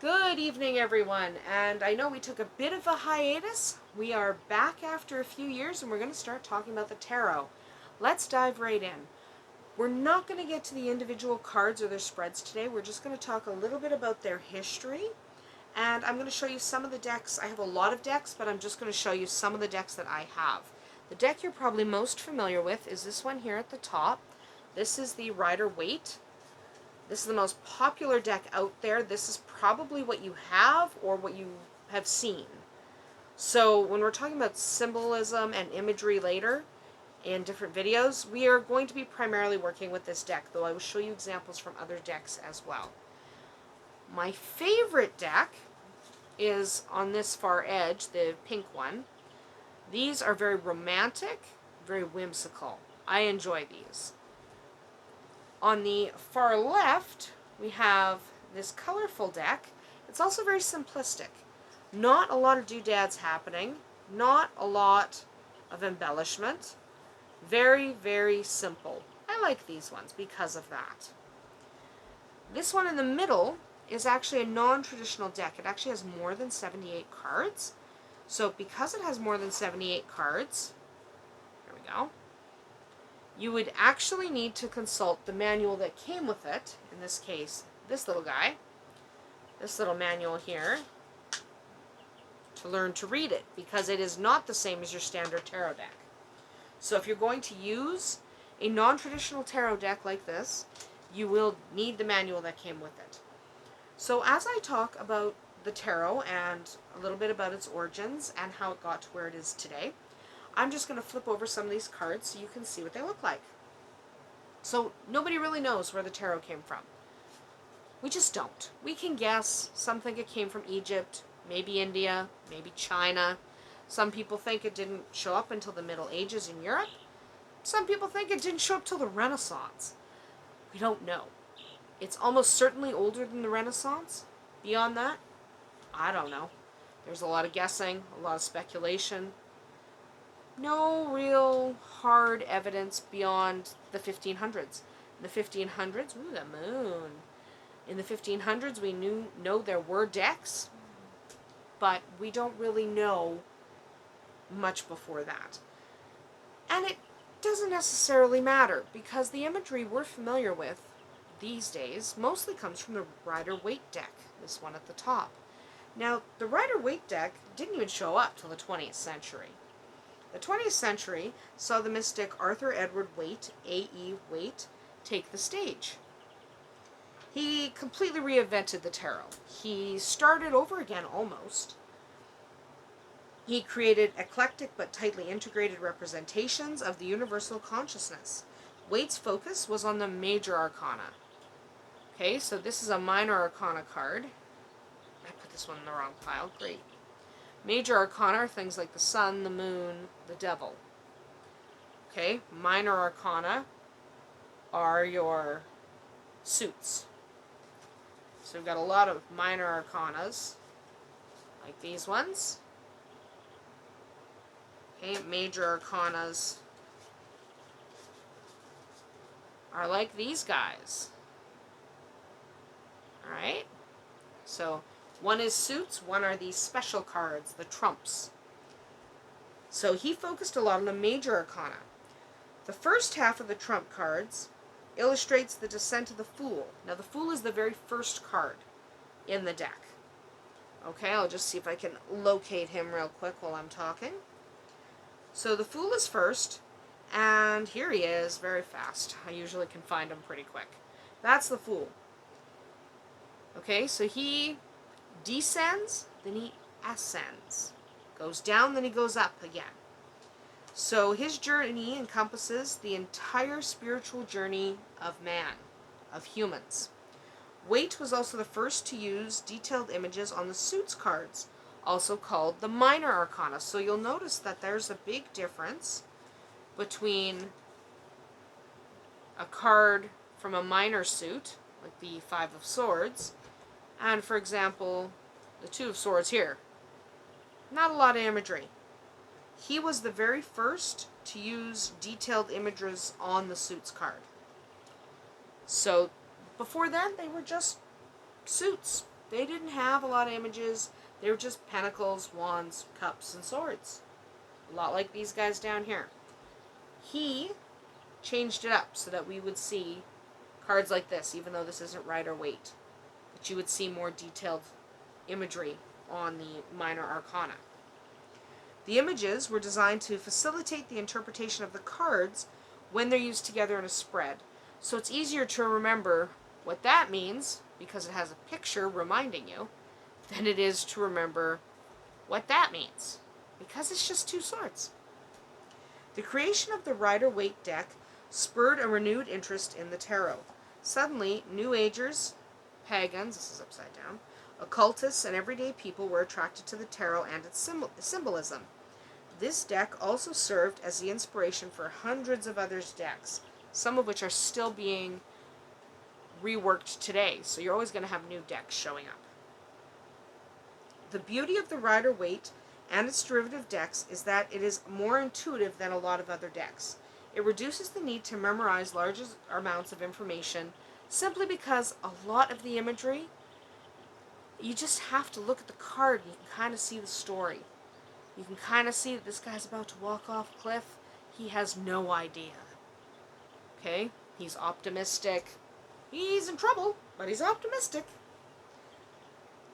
Good evening, everyone. And I know we took a bit of a hiatus. We are back after a few years and we're going to start talking about the tarot. Let's dive right in. We're not going to get to the individual cards or their spreads today. We're just going to talk a little bit about their history. And I'm going to show you some of the decks. I have a lot of decks, but I'm just going to show you some of the decks that I have. The deck you're probably most familiar with is this one here at the top. This is the Rider-Waite. This is the most popular deck out there. This is probably what you have or what you have seen. So when we're talking about symbolism and imagery later in different videos, we are going to be primarily working with this deck, though I will show you examples from other decks as well. My favorite deck is on this far edge, the pink one. These are very romantic, very whimsical. I enjoy these. On the far left, we have this colorful deck. It's also very simplistic. Not a lot of doodads happening. Not a lot of embellishment. Very, very simple. I like these ones because of that. This one in the middle is actually a non-traditional deck. It actually has more than 78 cards. So because it has more than 78 cards, here we go, you would actually need to consult the manual that came with it, in this case, this little guy, this little manual here, to learn to read it, because it is not the same as your standard tarot deck. So if you're going to use a non-traditional tarot deck like this, you will need the manual that came with it. So as I talk about the tarot and a little bit about its origins and how it got to where it is today, I'm just going to flip over some of these cards so you can see what they look like. So nobody really knows where the tarot came from. We just don't. We can guess. Some think it came from Egypt, maybe India, maybe China. Some people think it didn't show up until the Middle Ages in Europe. Some people think it didn't show up till the Renaissance. We don't know. It's almost certainly older than the Renaissance. Beyond that, I don't know. There's a lot of guessing, a lot of speculation. No real hard evidence beyond the 1500s. In the 1500s, ooh, the moon. In the 1500s, we know there were decks, but we don't really know much before that. And it doesn't necessarily matter, because the imagery we're familiar with these days mostly comes from the Rider-Waite deck, this one at the top. Now, the Rider-Waite deck didn't even show up till the 20th century. The 20th century saw the mystic Arthur Edward Waite, A.E. Waite, take the stage. He completely reinvented the tarot. He started over again almost. He created eclectic but tightly integrated representations of the universal consciousness. Waite's focus was on the major arcana. Okay, so this is a minor arcana card. I put this one in the wrong pile. Great. Major arcana are things like the sun, the moon, the devil. Okay, minor arcana are your suits. So we've got a lot of minor arcanas, like these ones. Okay, major arcanas are like these guys. Alright? So one is suits, one are these special cards, the trumps. So he focused a lot on the major arcana. The first half of the trump cards illustrates the descent of the Fool. Now the Fool is the very first card in the deck. Okay, I'll just see if I can locate him real quick while I'm talking. So the Fool is first, and here he is, very fast. I usually can find him pretty quick. That's the Fool. Okay, so he descends, then he ascends. Goes down, then he goes up again. So his journey encompasses the entire spiritual journey of man, of humans. Waite was also the first to use detailed images on the suits cards, also called the minor arcana. So you'll notice that there's a big difference between a card from a minor suit, like the Five of Swords, and, for example, the Two of Swords here. Not a lot of imagery. He was the very first to use detailed images on the suits card. So before then, they were just suits. They didn't have a lot of images. They were just pentacles, wands, cups, and swords. A lot like these guys down here. He changed it up so that we would see cards like this, even though this isn't Rider-Waite. But you would see more detailed imagery on the minor arcana. The images were designed to facilitate the interpretation of the cards when they're used together in a spread. So it's easier to remember what that means, because it has a picture reminding you, than it is to remember what that means, because it's just two swords. The creation of the Rider-Waite deck spurred a renewed interest in the tarot. Suddenly, New Agers, pagans, this is upside down, occultists, and everyday people were attracted to the tarot and its symbolism. This deck also served as the inspiration for hundreds of other decks, some of which are still being reworked today, so you're always going to have new decks showing up. The beauty of the Rider-Waite and its derivative decks is that it is more intuitive than a lot of other decks. It reduces the need to memorize large amounts of information simply because a lot of the imagery, you just have to look at the card and you can kind of see the story. You can kind of see that this guy's about to walk off a cliff. He has no idea. Okay? He's optimistic. He's in trouble, but he's optimistic.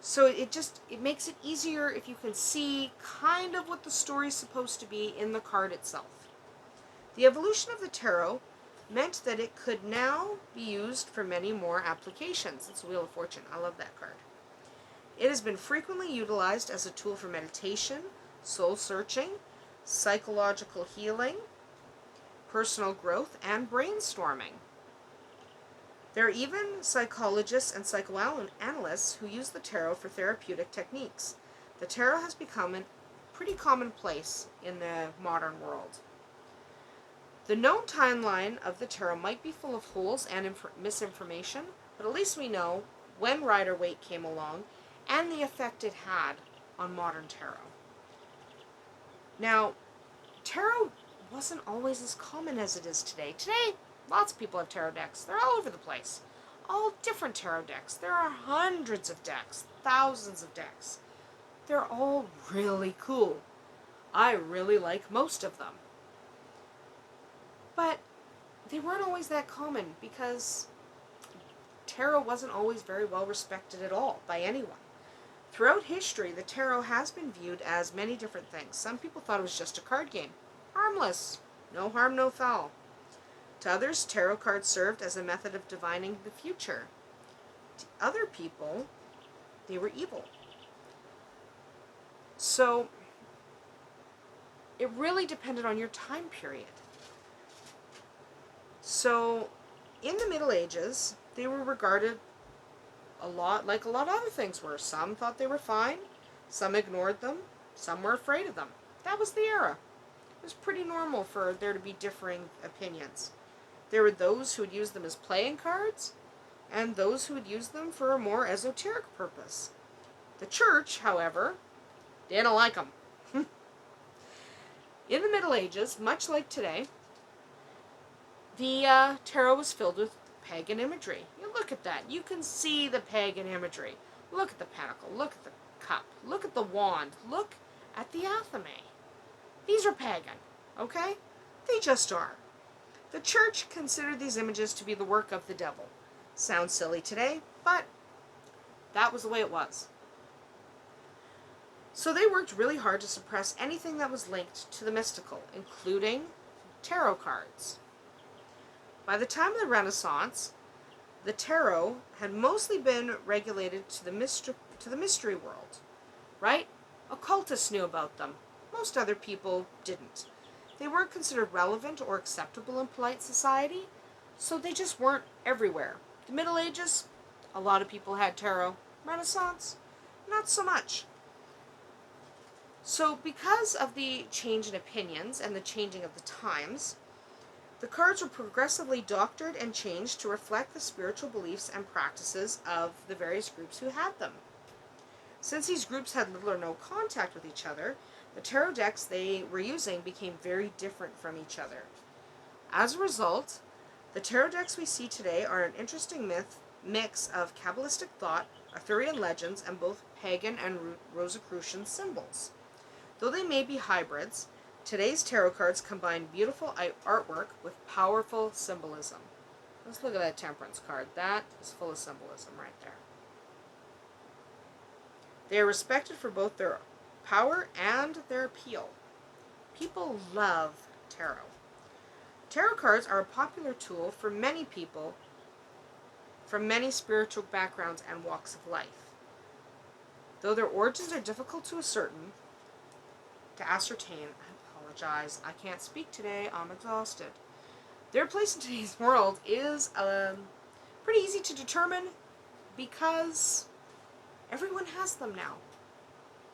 So it makes it easier if you can see kind of what the story's supposed to be in the card itself. The evolution of the tarot meant that it could now be used for many more applications. It's Wheel of Fortune. I love that card. It has been frequently utilized as a tool for meditation, soul searching, psychological healing, personal growth, and brainstorming. There are even psychologists and psychoanalysts who use the tarot for therapeutic techniques. The tarot has become a pretty commonplace in the modern world. The known timeline of the tarot might be full of holes and misinformation, but at least we know when Rider-Waite came along and the effect it had on modern tarot. Now, tarot wasn't always as common as it is today. Today, lots of people have tarot decks. They're all over the place. All different tarot decks. There are hundreds of decks, thousands of decks. They're all really cool. I really like most of them. But they weren't always that common because tarot wasn't always very well respected at all by anyone. Throughout history, the tarot has been viewed as many different things. Some people thought it was just a card game. Harmless. No harm, no foul. To others, tarot cards served as a method of divining the future. To other people, they were evil. So, it really depended on your time period. So, in the Middle Ages, they were regarded a lot like a lot of other things were. Some thought they were fine, some ignored them, some were afraid of them. That was the era. It was pretty normal for there to be differing opinions. There were those who would use them as playing cards, and those who would use them for a more esoteric purpose. The church, however, didn't like them. In the Middle Ages, much like today, the tarot was filled with pagan imagery. You look at that. You can see the pagan imagery. Look at the pentacle. Look at the cup. Look at the wand. Look at the athame. These are pagan, okay? They just are. The church considered these images to be the work of the devil. Sounds silly today, but that was the way it was. So they worked really hard to suppress anything that was linked to the mystical, including tarot cards. By the time of the Renaissance, the tarot had mostly been regulated to the mystery world, right? Occultists knew about them. Most other people didn't. They weren't considered relevant or acceptable in polite society, so they just weren't everywhere. The Middle Ages, a lot of people had tarot. Renaissance, not so much. So because of the change in opinions and the changing of the times, the cards were progressively doctored and changed to reflect the spiritual beliefs and practices of the various groups who had them. Since these groups had little or no contact with each other, the tarot decks they were using became very different from each other. As a result, the tarot decks we see today are an interesting mix of Kabbalistic thought, Arthurian legends, and both pagan and Rosicrucian symbols. Though they may be hybrids, today's tarot cards combine beautiful artwork with powerful symbolism. Let's look at that Temperance card. That is full of symbolism right there. They are respected for both their power and their appeal. People love tarot. Tarot cards are a popular tool for many people from many spiritual backgrounds and walks of life. Though their origins are difficult to ascertain, I apologize, I can't speak today, I'm exhausted. Their place in today's world is pretty easy to determine because everyone has them now.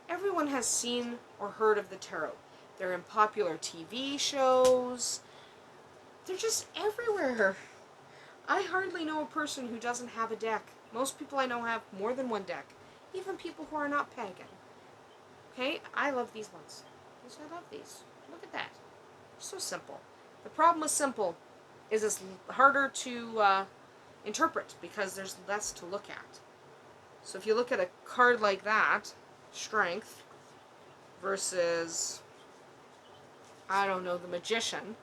Everyone has seen or heard of the tarot. They're in popular TV shows. They're just everywhere. I hardly know a person who doesn't have a deck. Most people I know have more than one deck. Even people who are not pagan. Okay? I love these ones. Yes, I love these. Look at that. So simple. The problem with simple is it's harder to interpret because there's less to look at. So if you look at a card like that, Strength, versus, I don't know, the Magician,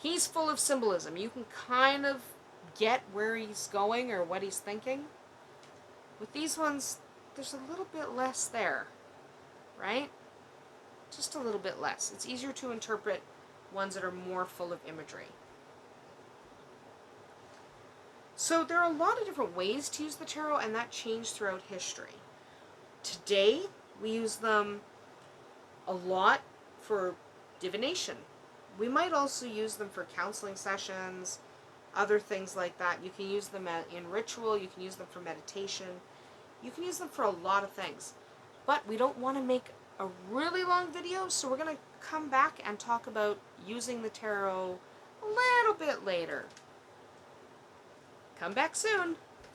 he's full of symbolism. You can kind of get where he's going or what he's thinking. With these ones, there's a little bit less there, right? Just a little bit less. It's easier to interpret ones that are more full of imagery. So there are a lot of different ways to use the tarot, and that changed throughout history. Today, we use them a lot for divination. We might also use them for counseling sessions, other things like that. You can use them in ritual, you can use them for meditation, you can use them for a lot of things. But we don't want to make a really long video, so we're going to come back and talk about using the tarot a little bit later. Come back soon.